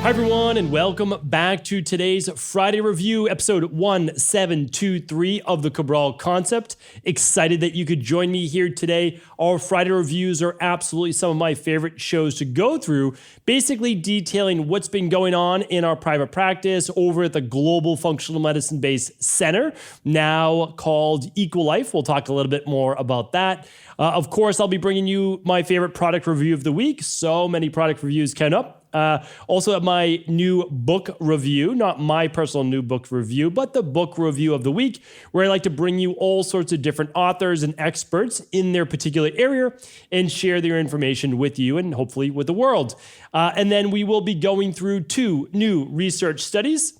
Hi, everyone, and welcome back to today's Friday review, episode 1723 of the Cabral Concept. Excited that you could join me here today. Our Friday reviews are absolutely some of my favorite shows to go through, basically detailing what's been going on in our private practice over at the Global Functional Medicine-based center, now called Equilife. We'll talk a little bit more about that. Of course, I'll be bringing you my favorite product review of the week. So many product reviews count up. Also have my new book review, not my personal new book review, but the book review of the week, where I like to bring you all sorts of different authors and experts in their particular area and share their information with you and hopefully with the world. And then we will be going through 2 new research studies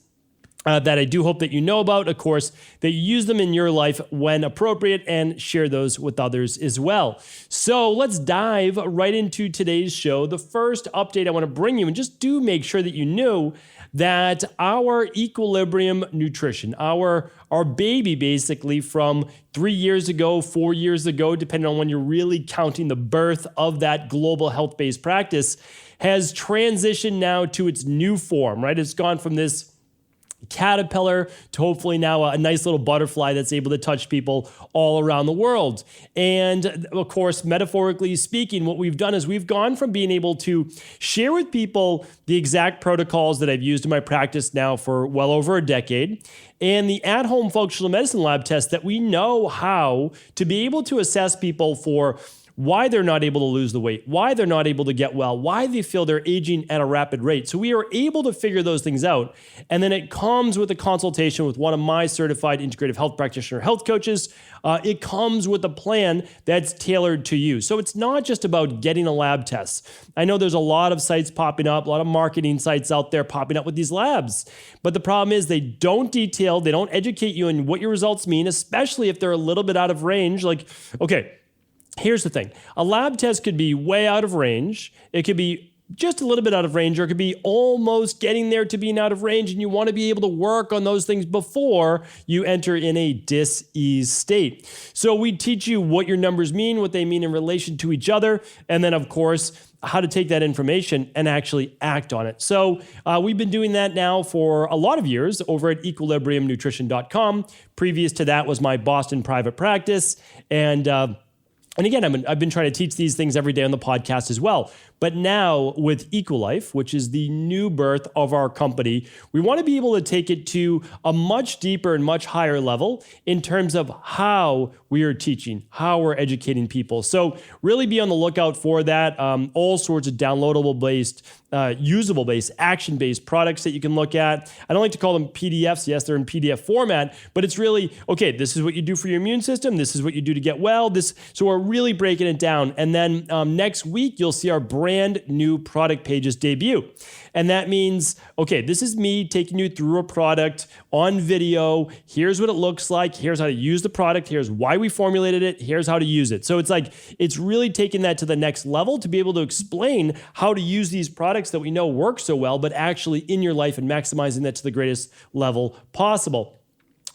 that I do hope that you know about, of course, that you use them in your life when appropriate and share those with others as well. So let's dive right into today's show. The first update I want to bring you, and just do make sure that you know that our Equilibrium nutrition, our baby basically from 3 years ago, 4 years ago, depending on when you're really counting the birth of that global health-based practice, has transitioned now to its new form, right? It's gone from this caterpillar to hopefully now a nice little butterfly that's able to touch people all around the world. And of course, metaphorically speaking, what we've done is we've gone from being able to share with people the exact protocols that I've used in my practice now for well over a decade, and the at-home functional medicine lab test that we know how to be able to assess people for why they're not able to lose the weight, why they're not able to get well, why they feel they're aging at a rapid rate. So we are able to figure those things out. And then it comes with a consultation with one of my certified integrative health practitioner health coaches. It comes with a plan that's tailored to you. So it's not just about getting a lab test. I know there's a lot of sites popping up, a lot of marketing sites out there popping up with these labs. But the problem is they don't detail, they don't educate you on what your results mean, especially if they're a little bit out of range. Like, okay, here's the thing. A lab test could be way out of range. It could be just a little bit out of range, or it could be almost getting there to being out of range, and you want to be able to work on those things before you enter in a dis-ease state. So we teach you what your numbers mean, what they mean in relation to each other, and then, of course, how to take that information and actually act on it. So we've been doing that now for a lot of years over at equilibriumnutrition.com. Previous to that was my Boston private practice, and again, I've been trying to teach these things every day on the podcast as well. But now with Equilife, which is the new birth of our company, we want to be able to take it to a much deeper and much higher level in terms of how we are teaching, how we're educating people. So really be on the lookout for that. All sorts of downloadable-based, usable-based, action-based products that you can look at. I don't like to call them PDFs. Yes, they're in PDF format, but it's really, okay, this is what you do for your immune system. This is what you do to get well. So we're really breaking it down. And then next week, you'll see our brand new product pages debut. And that means, okay, this is me taking you through a product on video. Here's what it looks like. Here's how to use the product. Here's why we formulated it. Here's how to use it. So it's like, it's really taking that to the next level to be able to explain how to use these products that we know work so well, but actually in your life and maximizing that to the greatest level possible.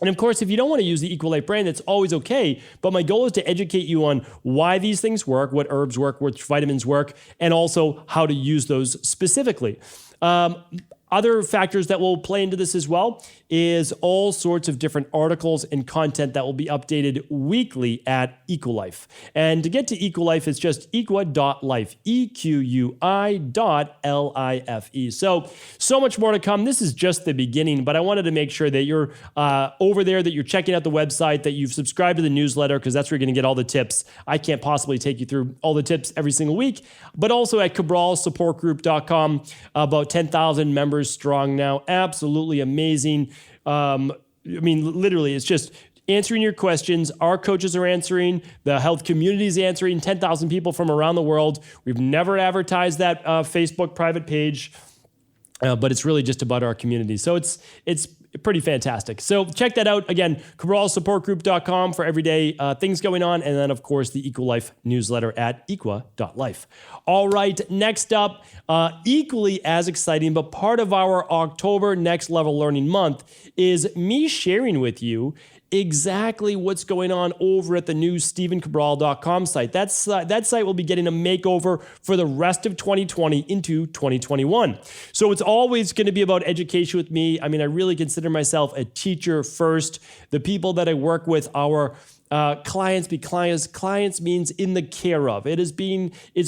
And of course, if you don't want to use the Equilife brand, that's always okay. But my goal is to educate you on why these things work, what herbs work, which vitamins work, and also how to use those specifically. Other factors that will play into this as well is all sorts of different articles and content that will be updated weekly at Equilife. And to get to Equilife, it's just equa.life, EQUI.LIFE. So much more to come. This is just the beginning, but I wanted to make sure that you're over there, that you're checking out the website, that you've subscribed to the newsletter, because that's where you're going to get all the tips. I can't possibly take you through all the tips every single week, but also at cabralsupportgroup.com, about 10,000 members strong now. Absolutely amazing. Literally, it's just answering your questions. Our coaches are answering. The health community is answering. 10,000 people from around the world. We've never advertised that Facebook private page, but it's really just about our community. So it's pretty fantastic. So check that out. Again, cabralsupportgroup.com for everyday things going on. And then, of course, the EquaLife newsletter at equa.life. All right, next up, equally as exciting, but part of our October Next Level Learning Month is me sharing with you exactly what's going on over at the new StephenCabral.com site. That site will be getting a makeover for the rest of 2020 into 2021. So it's always going to be about education with me. I mean, I really consider myself a teacher first. The people that I work with, our clients means in the care of. It's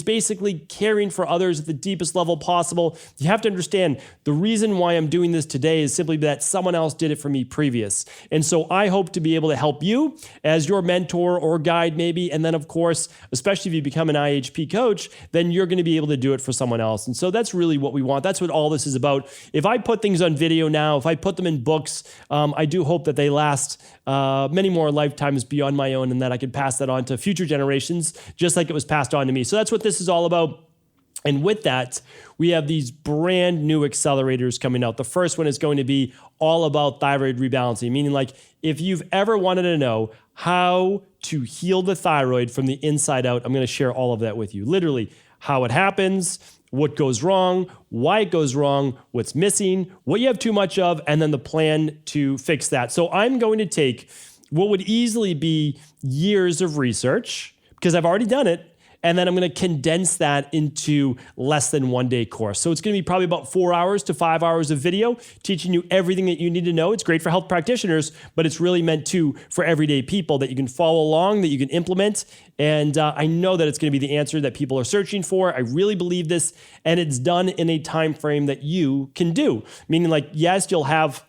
basically caring for others at the deepest level possible. You have to understand the reason why I'm doing this today is simply that someone else did it for me previous. And so I hope to be able to help you as your mentor or guide maybe. And then of course, especially if you become an IHP coach, then you're going to be able to do it for someone else. And so that's really what we want. That's what all this is about. If I put things on video now, if I put them in books, I do hope that they last many more lifetimes beyond my own, and that I can pass that on to future generations, just like it was passed on to me. So that's what this is all about. And with that, we have these brand new accelerators coming out. The first one is going to be all about thyroid rebalancing, meaning like if you've ever wanted to know how to heal the thyroid from the inside out, I'm going to share all of that with you. Literally, how it happens, what goes wrong, why it goes wrong, what's missing, what you have too much of, and then the plan to fix that. So I'm going to take what would easily be years of research, because I've already done it, and then I'm going to condense that into less than 1 day course. So it's going to be probably about 4 hours to 5 hours of video teaching you everything that you need to know. It's great for health practitioners, but it's really meant for everyday people that you can follow along, that you can implement. And I know that it's going to be the answer that people are searching for. I really believe this, and it's done in a time frame that you can do. Meaning like, yes, you'll have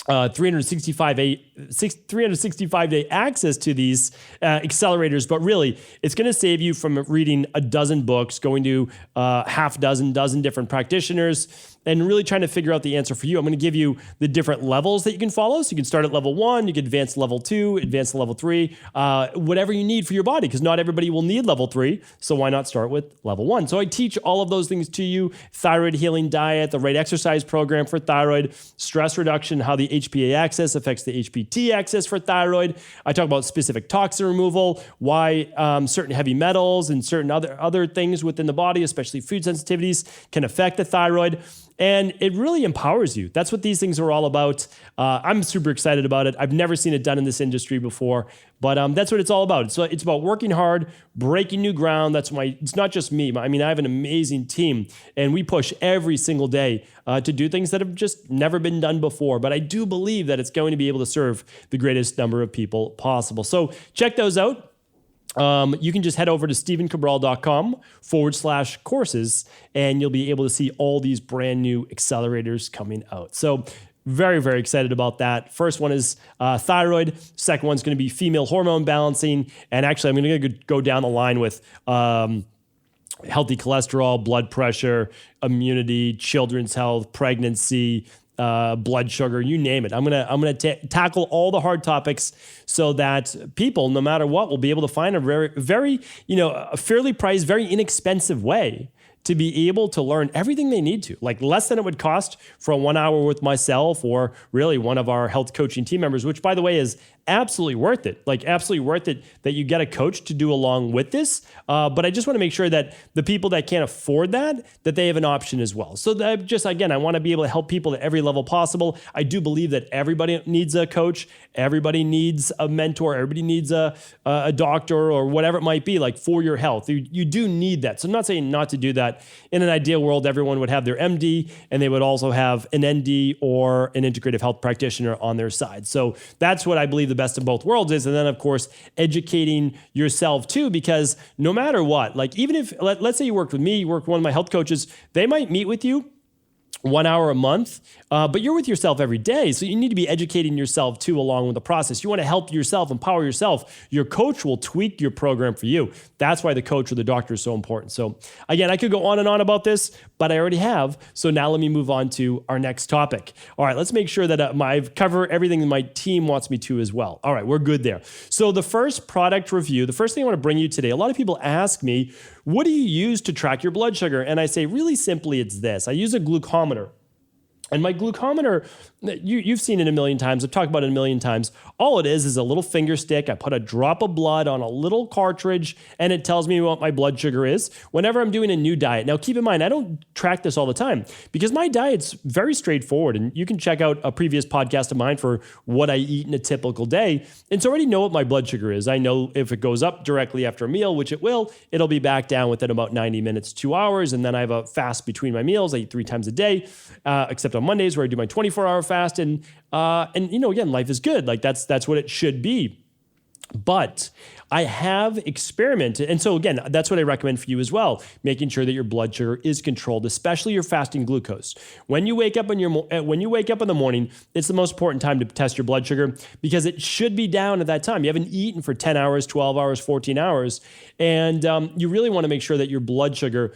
365-day access to these accelerators, but really it's going to save you from reading a dozen books, going to half dozen different practitioners, and really trying to figure out the answer for you. I'm going to give you the different levels that you can follow. So you can start at level 1, you can advance to level 2, advance to level 3, whatever you need for your body, because not everybody will need level 3. So why not start with level 1? So I teach all of those things to you: thyroid healing diet, the right exercise program for thyroid, stress reduction, how the HPA axis affects the HPT axis for thyroid. I talk about specific toxin removal, why certain heavy metals and certain other things within the body, especially food sensitivities, can affect the thyroid. And it really empowers you. That's what these things are all about. I'm super excited about it. I've never seen it done in this industry before, but that's what it's all about. So it's about working hard, breaking new ground. It's not just me. I mean, I have an amazing team, and we push every single day to do things that have just never been done before. But I do believe that it's going to be able to serve the greatest number of people possible. So check those out. You can just head over to StephenCabral.com/courses, and you'll be able to see all these brand new accelerators coming out. So very, very excited about that. First one is thyroid. Second one's going to be female hormone balancing. And actually, I'm going to go down the line with healthy cholesterol, blood pressure, immunity, children's health, pregnancy, blood sugar, you name it. I'm gonna tackle all the hard topics so that people, no matter what, will be able to find a very a fairly priced, very inexpensive way to be able to learn everything they need to, like less than it would cost for a 1 hour with myself or really one of our health coaching team members, which by the way is absolutely worth it. Like absolutely worth it that you get a coach to do along with this. But I just want to make sure that the people that can't afford that they have an option as well. So that again, I want to be able to help people at every level possible. I do believe that everybody needs a coach. Everybody needs a mentor. Everybody needs a doctor or whatever it might be, like for your health. You do need that. So I'm not saying not to do that. In an ideal world, everyone would have their MD and they would also have an ND or an integrative health practitioner on their side. So that's what I believe the best of both worlds is. And then of course, educating yourself too, because no matter what, like even if, let's say you worked with me, you worked with one of my health coaches, they might meet with you 1 hour a month, but you're with yourself every day. So you need to be educating yourself too along with the process. You want to help yourself, empower yourself. Your coach will tweak your program for you. That's why the coach or the doctor is so important. So again, I could go on and on about this, but I already have. So now let me move on to our next topic. All right, let's make sure that I cover everything that my team wants me to as well. All right, we're good there. So the first product review, the first thing I want to bring you today, a lot of people ask me, what do you use to track your blood sugar? And I say, really simply, it's this. I use a glucometer. And my glucometer, you've seen it a million times. I've talked about it a million times. All it is a little finger stick. I put a drop of blood on a little cartridge, and it tells me what my blood sugar is whenever I'm doing a new diet. Now, keep in mind, I don't track this all the time because my diet's very straightforward. And you can check out a previous podcast of mine for what I eat in a typical day. And so I already know what my blood sugar is. I know if it goes up directly after a meal, which it will, it'll be back down within about 90 minutes, 2 hours. And then I have a fast between my meals. I eat 3 times a day, except on Mondays where I do my 24-hour fast. And again, life is good. Like that's what it should be. But I have experimented. And so again, that's what I recommend for you as well, making sure that your blood sugar is controlled, especially your fasting glucose. When you wake up in the morning, it's the most important time to test your blood sugar because it should be down at that time. You haven't eaten for 10 hours, 12 hours, 14 hours. And you really want to make sure that your blood sugar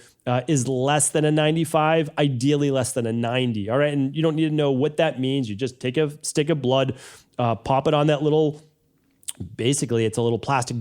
is less than a 95, ideally less than a 90. All right. And you don't need to know what that means. You just take a stick of blood, pop it on that little, basically it's a little plastic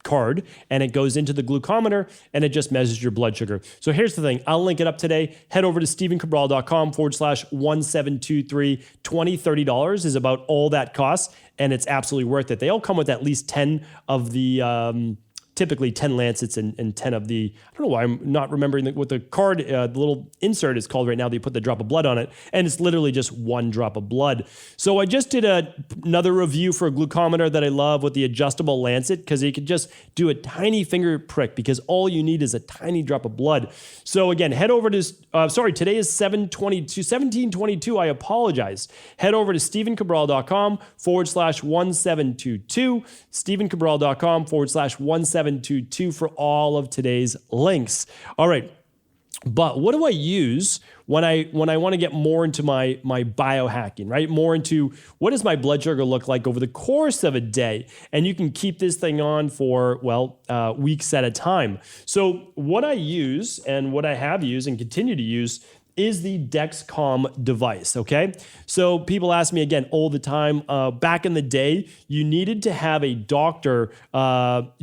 card, and it goes into the glucometer and it just measures your blood sugar. So here's the thing. I'll link it up today. Head over to stevencabral.com/1723. $20-$30 is about all that costs, and it's absolutely worth it. They all come with at least 10 of the typically 10 lancets and 10 of the, I don't know why I'm not remembering what the card, the little insert is called right now. They put the drop of blood on it, and it's literally just 1 drop of blood. So I just did another review for a glucometer that I love with the adjustable lancet because you could just do a tiny finger prick because all you need is a tiny drop of blood. So again, head over to, today is 1722. I apologize. Head over to stevencabral.com/1722, stevencabral.com/1722 for all of today's links. All right. But what do I use when I want to get more into my biohacking, right? More into what does my blood sugar look like over the course of a day? And you can keep this thing on for, weeks at a time. So what I use and what I have used and continue to use is the Dexcom device, okay? So people ask me again all the time, back in the day, you needed to have a doctor,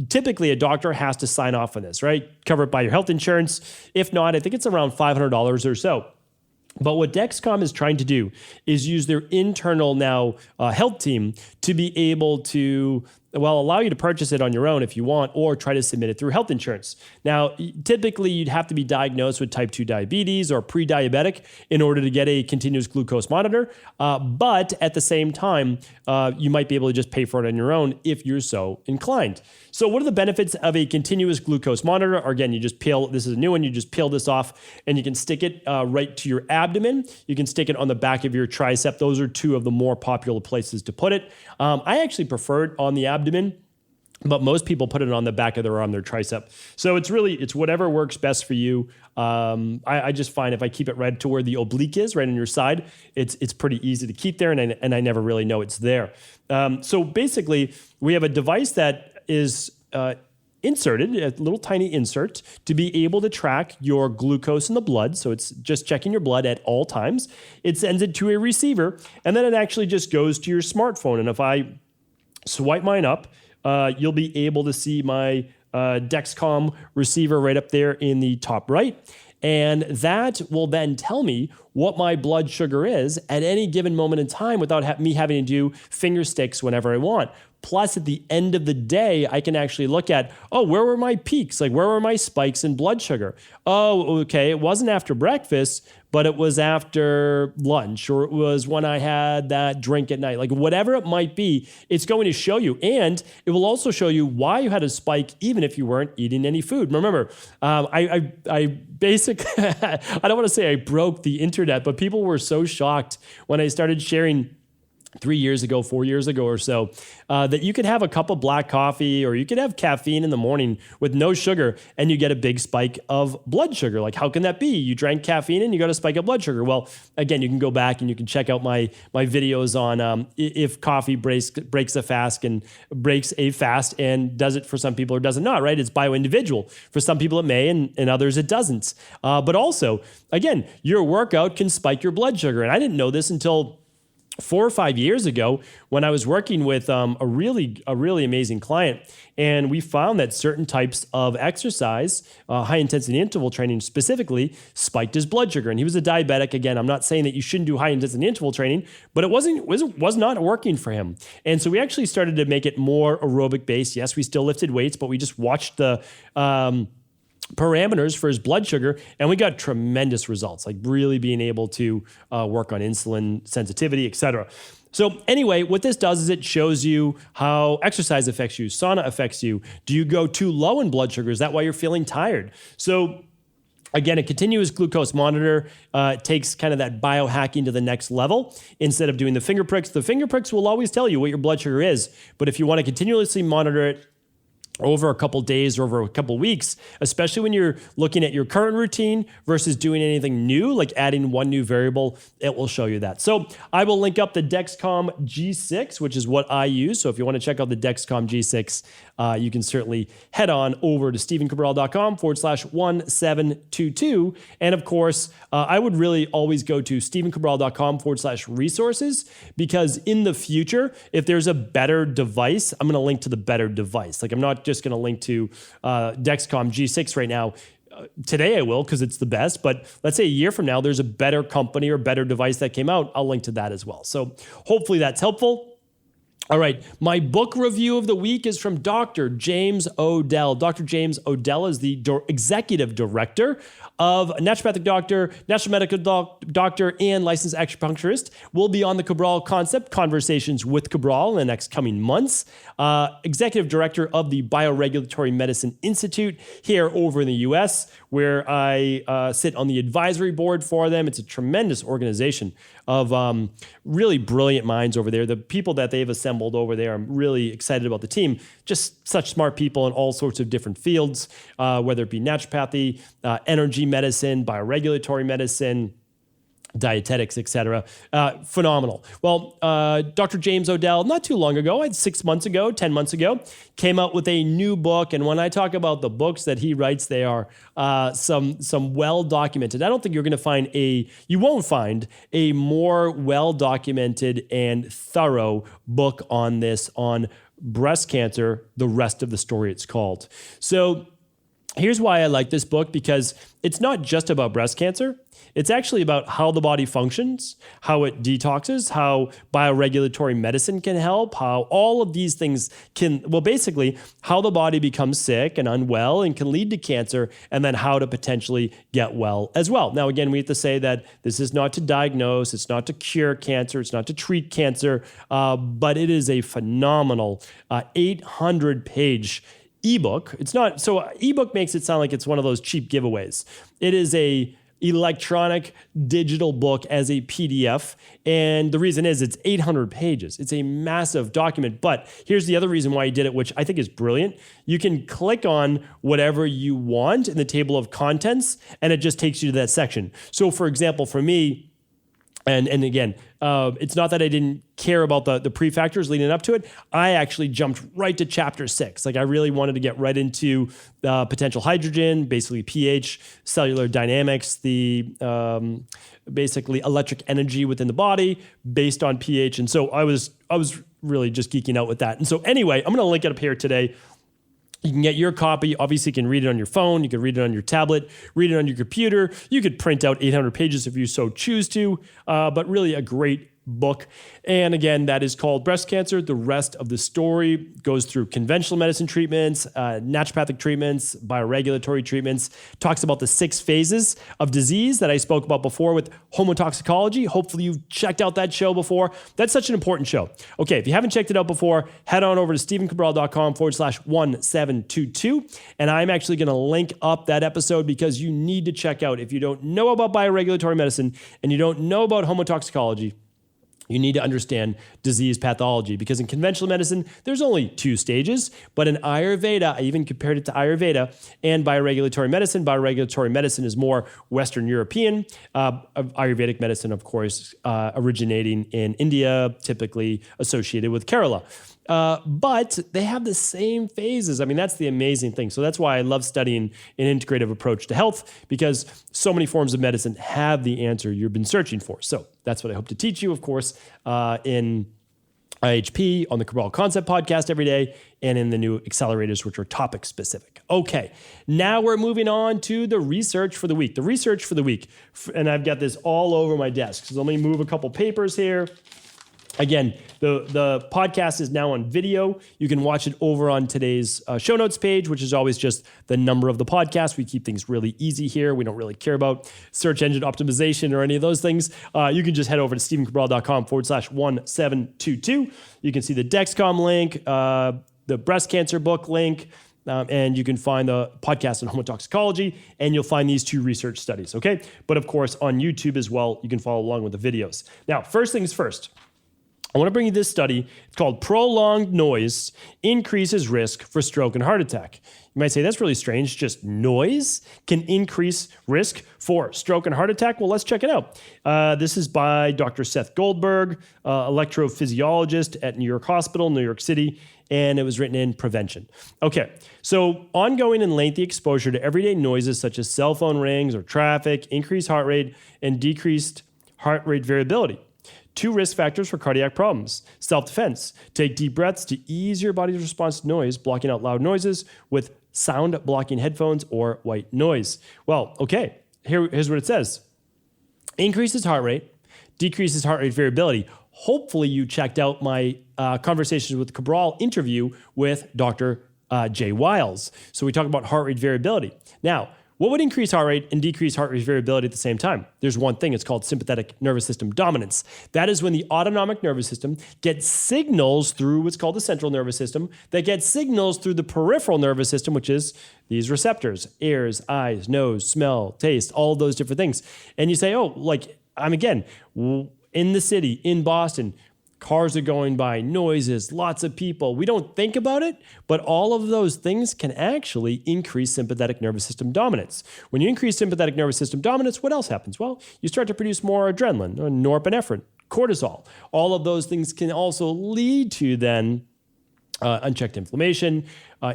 typically a doctor has to sign off on this, right? Cover it by your health insurance. If not, I think it's around $500 or so. But what Dexcom is trying to do is use their internal now health team to be able to allow you to purchase it on your own if you want, or try to submit it through health insurance. Now, typically you'd have to be diagnosed with type 2 diabetes or pre-diabetic in order to get a continuous glucose monitor. But at the same time, you might be able to just pay for it on your own if you're so inclined. So what are the benefits of a continuous glucose monitor? Again, you just peel, this is a new one, you just peel this off and you can stick it right to your abdomen. You can stick it on the back of your tricep. Those are 2 of the more popular places to put it. I actually prefer it on the abdomen, but most people put it on the back of their arm, their tricep. So it's whatever works best for you. I just find if I keep it right to where the oblique is, right on your side, it's pretty easy to keep there, and I never really know it's there. So basically, we have a device that is inserted, a little tiny insert, to be able to track your glucose in the blood. So it's just checking your blood at all times. It sends it to a receiver, and then it actually just goes to your smartphone. And if I swipe mine up, you'll be able to see my Dexcom receiver right up there in the top right. And that will then tell me what my blood sugar is at any given moment in time without me having to do finger sticks whenever I want. Plus, at the end of the day, I can actually look at, where were my peaks? Like, where were my spikes in blood sugar? Oh, okay, it wasn't after breakfast, but it was after lunch, or it was when I had that drink at night. Like, whatever it might be, it's going to show you. And it will also show you why you had a spike, even if you weren't eating any food. Remember, I basically, I don't want to say I broke the internet, but people were so shocked when I started sharing 3 years ago, 4 years ago or so, that you could have a cup of black coffee or you could have caffeine in the morning with no sugar and you get a big spike of blood sugar. Like, how can that be? You drank caffeine and you got a spike of blood sugar. Well, again, you can go back and you can check out my videos on if coffee breaks a fast and does it for some people or does it not, right? It's bio-individual. For some people it may and others it doesn't. But also, again, your workout can spike your blood sugar. And I didn't know this until 4 or 5 years ago when I was working with a really amazing client, and we found that certain types of exercise, high intensity interval training specifically, spiked his blood sugar. And he was a diabetic. Again, I'm not saying that you shouldn't do high intensity interval training, but it was not working for him. And so we actually started to make it more aerobic based. Yes, we still lifted weights, but we just watched the parameters for his blood sugar, and we got tremendous results, like really being able to work on insulin sensitivity, et cetera. So anyway, what this does is it shows you how exercise affects you, sauna affects you. Do you go too low in blood sugar? Is that why you're feeling tired? So again, a continuous glucose monitor takes kind of that biohacking to the next level. Instead of doing the finger pricks will always tell you what your blood sugar is. But if you want to continuously monitor it over a couple days or over a couple weeks, especially when you're looking at your current routine versus doing anything new, like adding one new variable, it will show you that. So I will link up the Dexcom G6, which is what I use. So if you want to check out the Dexcom G6, you can certainly head on over to stephencabral.com/1722. And of course, I would really always go to stephencabral.com/resources, because in the future, if there's a better device, I'm going to link to the better device. Like, I'm not just going to link to Dexcom G6 right now. Today I will, because it's the best, but let's say a year from now, there's a better company or better device that came out. I'll link to that as well. So hopefully that's helpful. All right, my book review of the week is from Dr. James Odell. Dr. James Odell is the executive director of a naturopathic doctor, natural medical doctor, and licensed acupuncturist. Will be on the Cabral Concept Conversations with Cabral in the next coming months. Executive director of the Bioregulatory Medicine Institute here over in the US, where I sit on the advisory board for them. It's a tremendous organization of really brilliant minds over there. The people that they've assembled over there, I'm really excited about the team. Just such smart people in all sorts of different fields, whether it be naturopathy, energy medicine, bioregulatory medicine, dietetics, et cetera. Phenomenal. Well, Dr. James Odell, not too long ago, 6 months ago, 10 months ago, came out with a new book. And when I talk about the books that he writes, they are some well-documented. I don't think you won't find a more well-documented and thorough book on this, on breast cancer, The Rest of the Story, it's called. So here's why I like this book, because it's not just about breast cancer. It's actually about how the body functions, how it detoxes, how bioregulatory medicine can help, how all of these things basically how the body becomes sick and unwell and can lead to cancer, and then how to potentially get well as well. Now, again, we have to say that this is not to diagnose, it's not to cure cancer, it's not to treat cancer, but it is a phenomenal 800-page ebook. It's not, so ebook makes it sound like it's one of those cheap giveaways. It is a electronic digital book as a PDF. And the reason is it's 800 pages. It's a massive document. But here's the other reason why he did it, which I think is brilliant. You can click on whatever you want in the table of contents, and it just takes you to that section. So for example, for me, and again, it's not that I didn't care about the prefactors leading up to it. I actually jumped right to chapter 6. Like, I really wanted to get right into potential hydrogen, basically pH, cellular dynamics, the basically electric energy within the body based on pH. And so I was really just geeking out with that. And so anyway, I'm going to link it up here today. You can get your copy. Obviously, you can read it on your phone. You can read it on your tablet, read it on your computer. You could print out 800 pages if you so choose to, but really a great book. And again, that is called Breast Cancer. The Rest of the Story goes through conventional medicine treatments, naturopathic treatments, bioregulatory treatments, talks about the 6 phases of disease that I spoke about before with homotoxicology. Hopefully you've checked out that show before. That's such an important show. Okay, if you haven't checked it out before, head on over to stephencabral.com/1722. And I'm actually going to link up that episode, because you need to check out, if you don't know about bioregulatory medicine and you don't know about homotoxicology, you need to understand disease pathology, because in conventional medicine, there's only 2 stages. But in Ayurveda, I even compared it to Ayurveda and bioregulatory medicine. Bioregulatory medicine is more Western European. Ayurvedic medicine, of course, originating in India, typically associated with Kerala. But they have the same phases. I mean, that's the amazing thing. So that's why I love studying an integrative approach to health, because so many forms of medicine have the answer you've been searching for. So that's what I hope to teach you, of course, in IHP, on the Cabral Concept podcast every day, and in the new accelerators, which are topic specific. Okay, now we're moving on to the research for the week. The research for the week, and I've got this all over my desk. So let me move a couple papers here. Again, the podcast is now on video. You can watch it over on today's show notes page, which is always just the number of the podcast. We keep things really easy here. We don't really care about search engine optimization or any of those things. You can just head over to stephencabral.com/1722. You can see the Dexcom link, the breast cancer book link, and you can find the podcast on homotoxicology, and you'll find these two research studies, okay? But of course, on YouTube as well, you can follow along with the videos. Now, first things first. I want to bring you this study. It's called Prolonged Noise Increases Risk for Stroke and Heart Attack. You might say, that's really strange. Just noise can increase risk for stroke and heart attack? Well, let's check it out. This is by Dr. Seth Goldberg, electrophysiologist at New York Hospital, New York City, and it was written in Prevention. Okay, so ongoing and lengthy exposure to everyday noises such as cell phone rings or traffic, increased heart rate, and decreased heart rate variability. 2 risk factors for cardiac problems. Self-defense. Take deep breaths to ease your body's response to noise, blocking out loud noises with sound-blocking headphones or white noise. Well, okay, here's what it says. Increases heart rate, decreases heart rate variability. Hopefully you checked out my Conversations with Cabral interview with Dr. Jay Wiles. So we talk about heart rate variability. Now, what would increase heart rate and decrease heart rate variability at the same time? There's one thing, it's called sympathetic nervous system dominance. That is when the autonomic nervous system gets signals through what's called the central nervous system that gets signals through the peripheral nervous system, which is these receptors, ears, eyes, nose, smell, taste, all those different things. And you say, oh, like I'm again, in the city, in Boston, cars are going by, noises, lots of people. We don't think about it, but all of those things can actually increase sympathetic nervous system dominance. When you increase sympathetic nervous system dominance, what else happens? Well, you start to produce more adrenaline, or norepinephrine, cortisol. All of those things can also lead to then unchecked inflammation,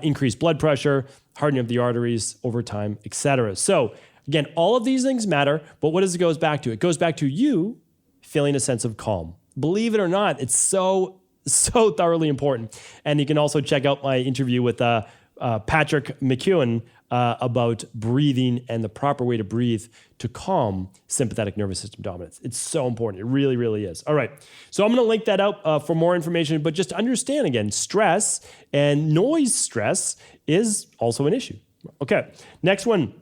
increased blood pressure, hardening of the arteries over time, etc. So again, all of these things matter, but what does it goes back to? It goes back to you feeling a sense of calm. Believe it or not, it's so thoroughly important. And you can also check out my interview with Patrick McEwen about breathing and the proper way to breathe to calm sympathetic nervous system dominance. It's so important. It really, really is. All right. So I'm going to link that out for more information, but just understand again, stress and noise stress is also an issue. Okay. Next one.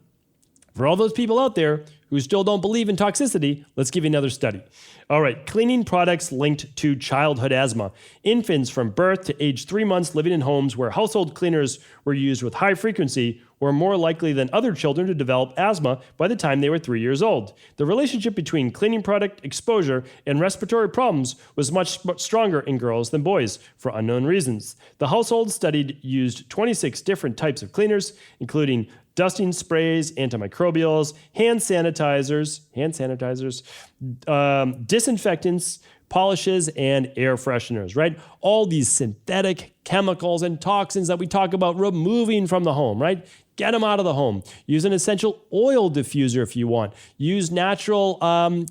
For all those people out there who still don't believe in toxicity, let's give you another study. All right, cleaning products linked to childhood asthma. Infants from birth to age 3 months living in homes where household cleaners were used with high frequency were more likely than other children to develop asthma by the time they were 3 years old. The relationship between cleaning product exposure and respiratory problems was much stronger in girls than boys for unknown reasons. The household studied used 26 different types of cleaners, including dusting sprays, antimicrobials, hand sanitizers, disinfectants, polishes, and air fresheners, right? All these synthetic chemicals and toxins that we talk about removing from the home, right? Get them out of the home. Use an essential oil diffuser if you want. Use natural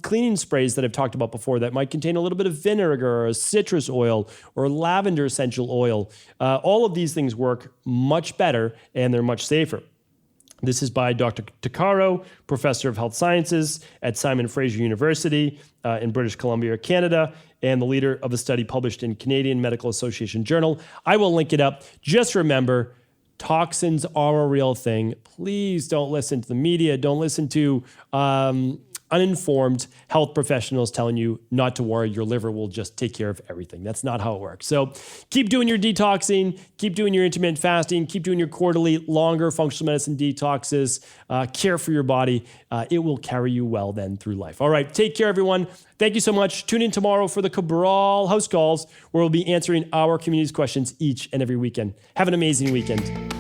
cleaning sprays that I've talked about before that might contain a little bit of vinegar or citrus oil or lavender essential oil. All of these things work much better and they're much safer. This is by Dr. Takaro, Professor of Health Sciences at Simon Fraser University in British Columbia, Canada, and the leader of the study published in Canadian Medical Association Journal. I will link it up. Just remember, toxins are a real thing. Please don't listen to the media. Don't listen to uninformed health professionals telling you not to worry, your liver will just take care of everything. That's not how it works. So keep doing your detoxing, keep doing your intermittent fasting, keep doing your quarterly longer functional medicine detoxes, care for your body. It will carry you well then through life. All right, take care, everyone. Thank you so much. Tune in tomorrow for the Cabral House Calls, where we'll be answering our community's questions each and every weekend. Have an amazing weekend.